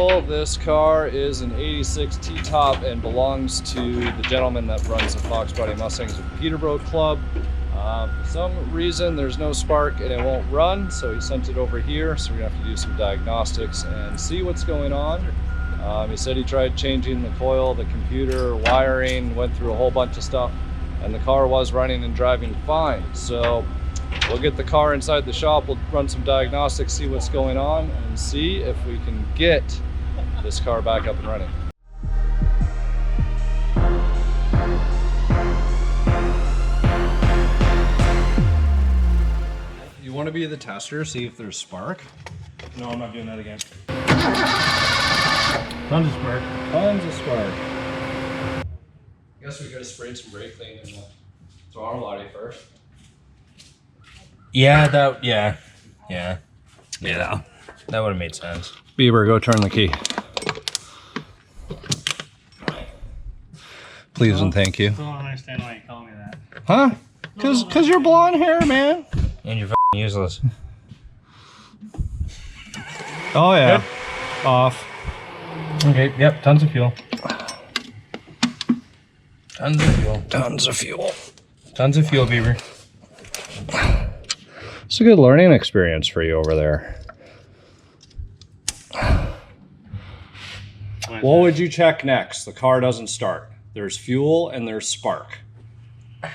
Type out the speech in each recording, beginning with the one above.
people, this car is an 86 T-Top and belongs to the gentleman that runs the Foxbody Mustangs at Peterborough Club. For some reason there's no spark and it won't run, so he sent it over here, so we're gonna have to do some diagnostics and see what's going on. He said he tried changing the coil, the computer, wiring, went through a whole bunch of stuff, and the car was running and driving fine. So we'll get the car inside the shop, we'll run some diagnostics, see what's going on, and see if we can get this car back up and running. You want to be the tester, see if there's spark? No, I'm not doing that again. Tons of spark. Tons of spark. I guess we could have sprayed some brake clean in the throttle body first. Yeah, that would have made sense. Bieber, go turn the key. Please and thank you. I don't understand why you call me that. Huh? Cause you're blonde hair, man. And you're useless. Oh yeah. Good. Off. Okay, yep, tons of fuel. Tons of fuel. Tons of fuel. Tons of fuel, Beaver. It's a good learning experience for you over there. What would you check next? The car doesn't start. There's fuel and there's spark. I'm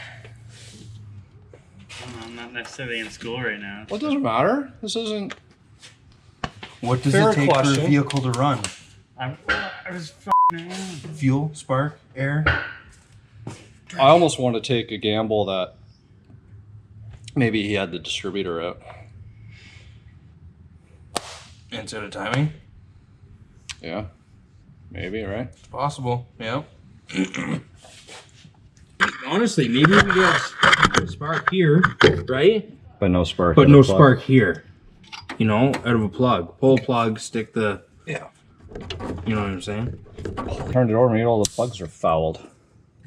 not necessarily in school right now. Well, it doesn't matter. This isn't... What does Fair it take question. for a vehicle to run? I was f***ing around. Fuel, spark, air? I almost want to take a gamble that maybe he had the distributor out. Instead of timing? Yeah. Maybe, right? It's possible, yeah. Honestly, maybe we get a spark here, right? But no spark. But no spark here. You know, out of a plug. Pull a plug, stick the... Yeah. You know what I'm saying? Turned it over, maybe all the plugs are fouled.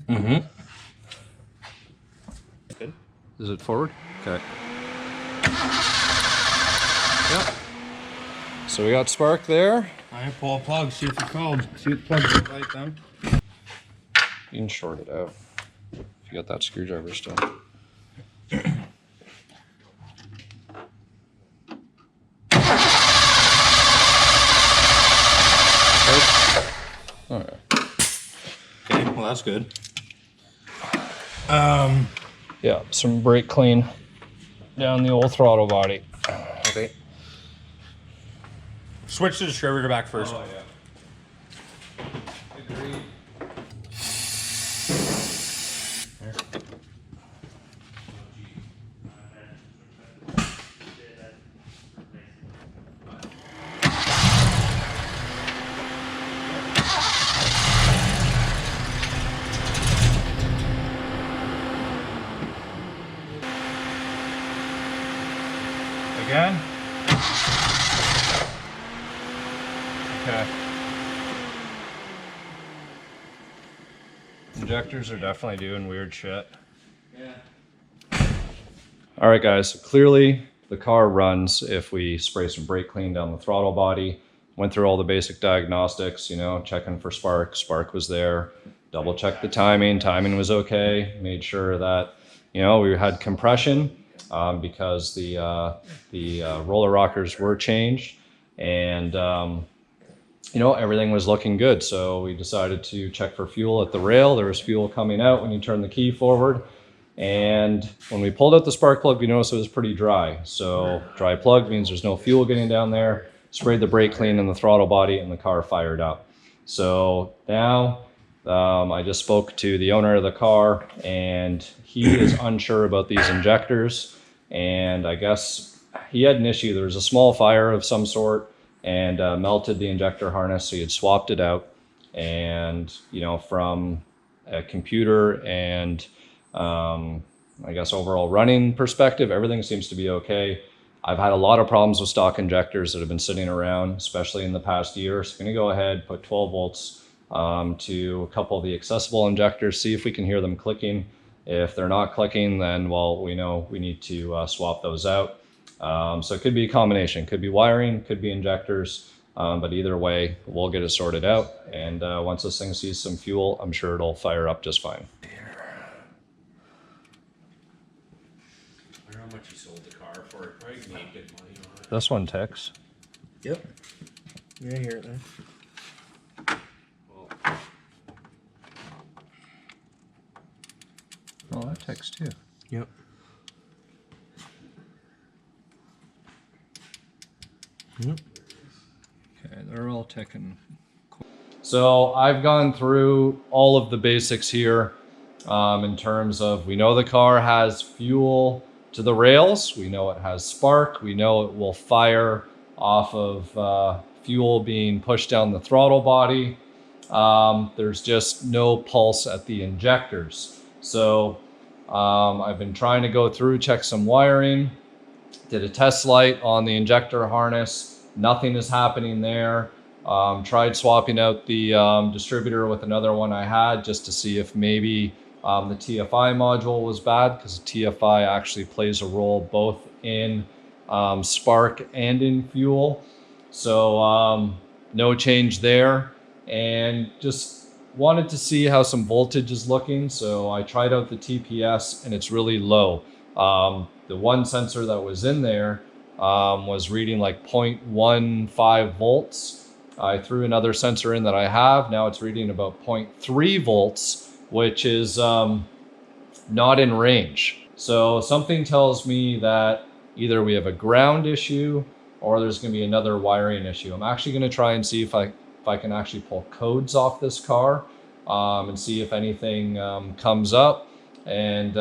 Mm-hmm. Good. Is it forward? Okay. Yep. So we got spark there. I pull a plug, see if it's cold. See if the plugs look like them. You can short it out. If you got that screwdriver still. Alright. Okay, well that's good. Yeah, some brake clean down the old throttle body. Okay. Switch the distributor back first. Oh, yeah. Agreed. Again? Okay. Injectors are definitely doing weird shit. Yeah. All right, guys, so clearly the car runs if we spray some brake clean down the throttle body. Went through all the basic diagnostics, you know, checking for spark. Spark was there. Double checked the timing. Timing was okay. Made sure that, you know, we had compression because the roller rockers were changed. And, you know, everything was looking good. So we decided to check for fuel at the rail. There was fuel coming out when you turn the key forward. And when we pulled out the spark plug, we noticed it was pretty dry. So dry plug means there's no fuel getting down there. Sprayed the brake clean in the throttle body and the car fired up. So now I just spoke to the owner of the car and he is unsure about these injectors. And I guess he had an issue. There was a small fire of some sort and melted the injector harness. So he had swapped it out. And, you know, from a computer and I guess overall running perspective, everything seems to be okay. I've had a lot of problems with stock injectors that have been sitting around, especially in the past year. So I'm going to go ahead, put 12 volts to a couple of the accessible injectors, see if we can hear them clicking. If they're not clicking, then, well, we know we need to swap those out. So it could be a combination. Could be wiring, could be injectors. But either way, we'll get it sorted out. And once this thing sees some fuel, I'm sure it'll fire up just fine. I don't know how much you sold the car for. It probably made good money on it. This one ticks. Yep. Yeah, I hear it there. Oh, that ticks too. Yep. Yep. Okay, they're all ticking. So I've gone through all of the basics here in terms of, we know the car has fuel to the rails, we know it has spark, we know it will fire off of fuel being pushed down the throttle body. There's just no pulse at the injectors. So I've been trying to go through, check some wiring, did a test light on the injector harness, nothing is happening there. Tried swapping out the distributor with another one I had just to see if maybe the TFI module was bad, because TFI actually plays a role both in spark and in fuel. So no change there, and just wanted to see how some voltage is looking. So I tried out the TPS and it's really low. The one sensor that was in there was reading like 0.15 volts. I threw another sensor in that I have. Now it's reading about 0.3 volts, which is not in range. So something tells me that either we have a ground issue or there's going to be another wiring issue. I'm actually going to try and see if I can actually pull codes off this car and see if anything comes up. And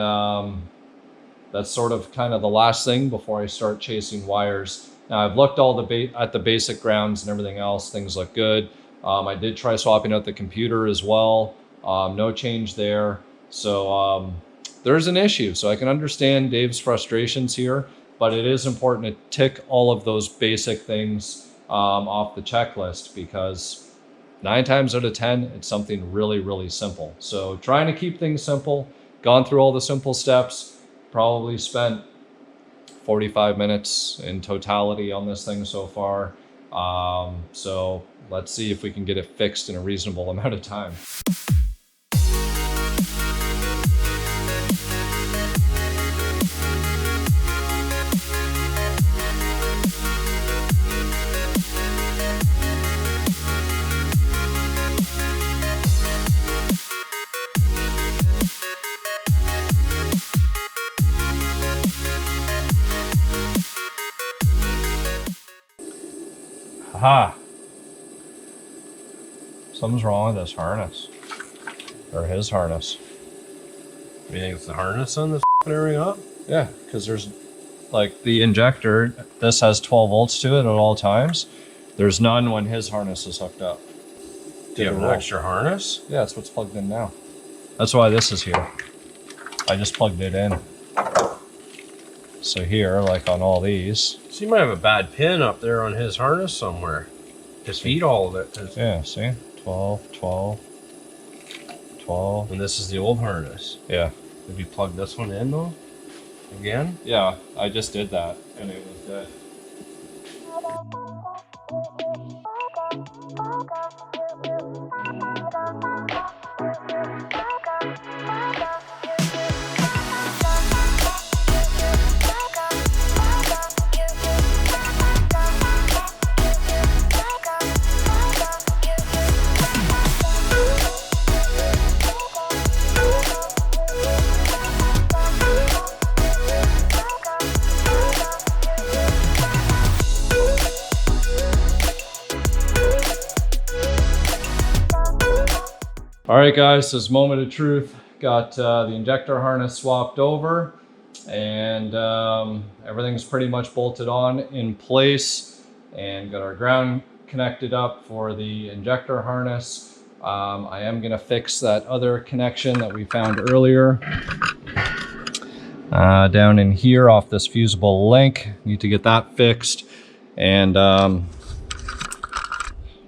that's sort of kind of the last thing before I start chasing wires. Now I've looked all at the basic grounds and everything else. Things look good. I did try swapping out the computer as well. No change there. So there's an issue. So I can understand Dave's frustrations here, but it is important to tick all of those basic things off the checklist, because 9 times out of 10, it's something really, really simple. So trying to keep things simple, gone through all the simple steps, probably spent 45 minutes in totality on this thing so far. So let's see if we can get it fixed in a reasonable amount of time. Aha! Something's wrong with this harness. Or his harness. You think it's the harness on this everything up? Yeah, because there's like the injector, this has 12 volts to it at all times. There's none when his harness is hooked up. Do you have an extra harness? Yeah, that's what's plugged in now. That's why this is here. I just plugged it in. So here, like on all these. So you might have a bad pin up there on his harness somewhere. Just feed all of it. Yeah, see? 12, 12, 12. And this is the old harness. Yeah. Did you plug this one in though? Again? Yeah, I just did that and it was dead. All right, guys, this moment of truth. Got the injector harness swapped over, and everything's pretty much bolted on in place, and got our ground connected up for the injector harness. I am gonna fix that other connection that we found earlier down in here off this fusible link. Need to get that fixed. And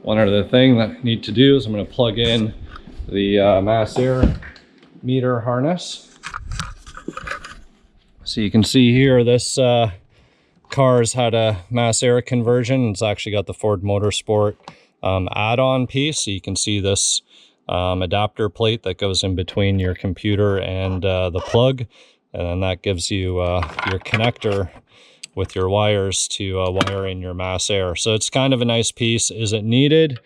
one other thing that I need to do is I'm gonna plug in the mass air meter harness. So you can see here, this car's had a mass air conversion. It's actually got the Ford Motorsport add-on piece. So you can see this adapter plate that goes in between your computer and the plug. And then that gives you your connector with your wires to wire in your mass air. So it's kind of a nice piece. Is it needed?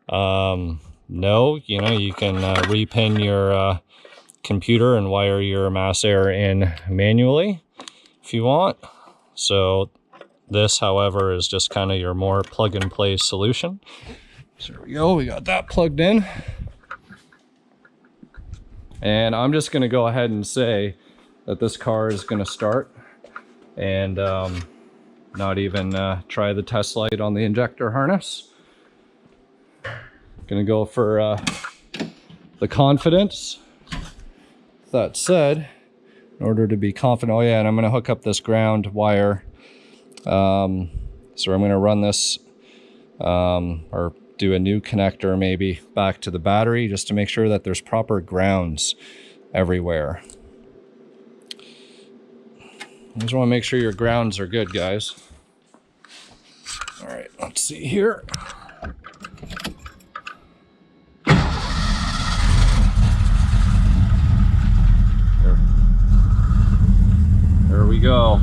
No, you know, you can repin your computer and wire your mass air in manually if you want. So this, however, is just kind of your more plug and play solution. So there we go, we got that plugged in. And I'm just gonna go ahead and say that this car is gonna start and not even try the test light on the injector harness. Gonna go for the confidence. That said, in order to be confident, oh yeah, and I'm gonna hook up this ground wire. So I'm gonna run this or do a new connector maybe back to the battery just to make sure that there's proper grounds everywhere. You just want to make sure your grounds are good, guys. All right, let's see here. There we go.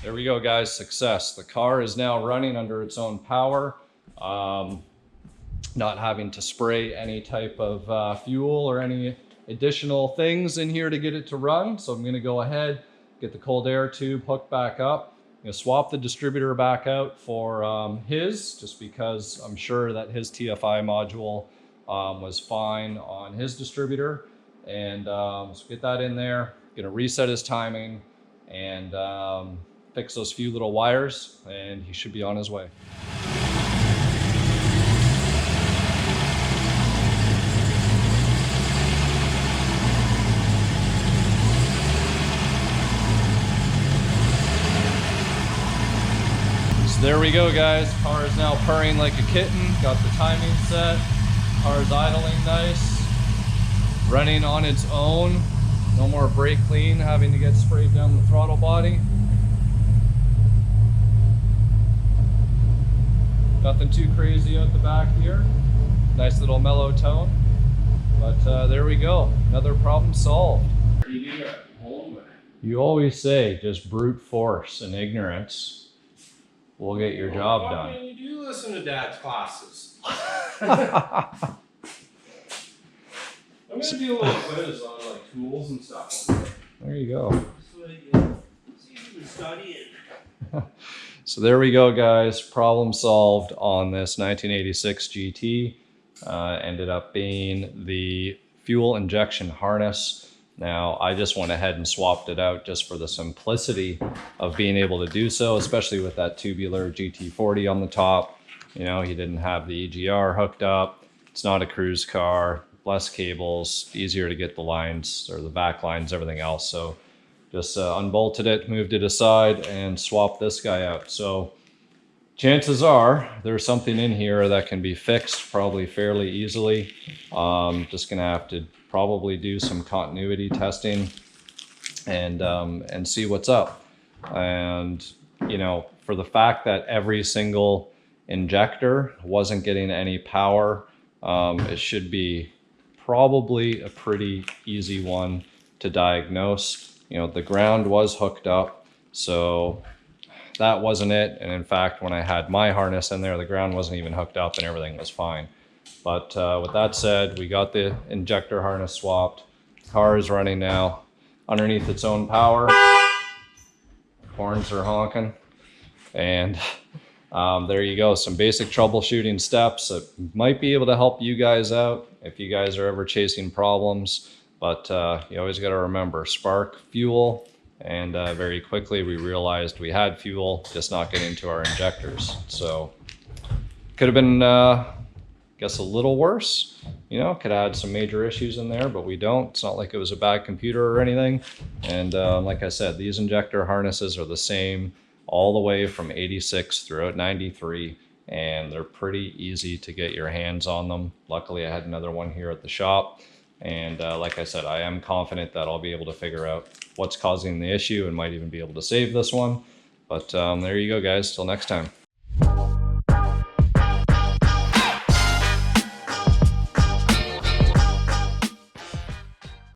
There we go, guys, success. The car is now running under its own power, not having to spray any type of fuel or any additional things in here to get it to run. So I'm gonna go ahead, get the cold air tube hooked back up. I'm gonna swap the distributor back out for his, just because I'm sure that his TFI module was fine on his distributor. And so get that in there, gonna reset his timing and fix those few little wires, and he should be on his way. So there we go, guys. Car is now purring like a kitten. Got the timing set. Car's idling nice. Running on its own. No more brake clean having to get sprayed down the throttle body. Nothing too crazy out the back here. Nice little mellow tone. But there we go. Another problem solved. You always say just brute force and ignorance will get your job done. You do listen to Dad's classes. I'm gonna do a little quiz on like tools and stuff. There you go. So you've been studying. So there we go, guys. Problem solved on this 1986 GT. Ended up being the fuel injection harness. Now, I just went ahead and swapped it out just for the simplicity of being able to do so, especially with that tubular GT40 on the top. You know, he didn't have the EGR hooked up. It's not a cruise car, less cables, easier to get the lines or the back lines, everything else. So just unbolted it, moved it aside, and swapped this guy out. So chances are there's something in here that can be fixed probably fairly easily. Just gonna have to probably do some continuity testing and see what's up. And you know, for the fact that every single injector wasn't getting any power, it should be probably a pretty easy one to diagnose. You know, the ground was hooked up, so that wasn't it. And in fact, when I had my harness in there, the ground wasn't even hooked up and everything was fine. But with that said, we got the injector harness swapped. The car is running now underneath its own power. Horns are honking. And there you go, some basic troubleshooting steps that might be able to help you guys out if you guys are ever chasing problems. But you always got to remember spark, fuel, and very quickly we realized we had fuel, just not getting to our injectors. So could have been, I guess, a little worse. You you know, could have had some major issues in there, but we don't. It's not like it was a bad computer or anything. And like I said, these injector harnesses are the same all the way from 86 throughout 93, and they're pretty easy to get your hands on them. Luckily, I had another one here at the shop. And like I said, I am confident that I'll be able to figure out what's causing the issue and might even be able to save this one. But there you go, guys. Till next time.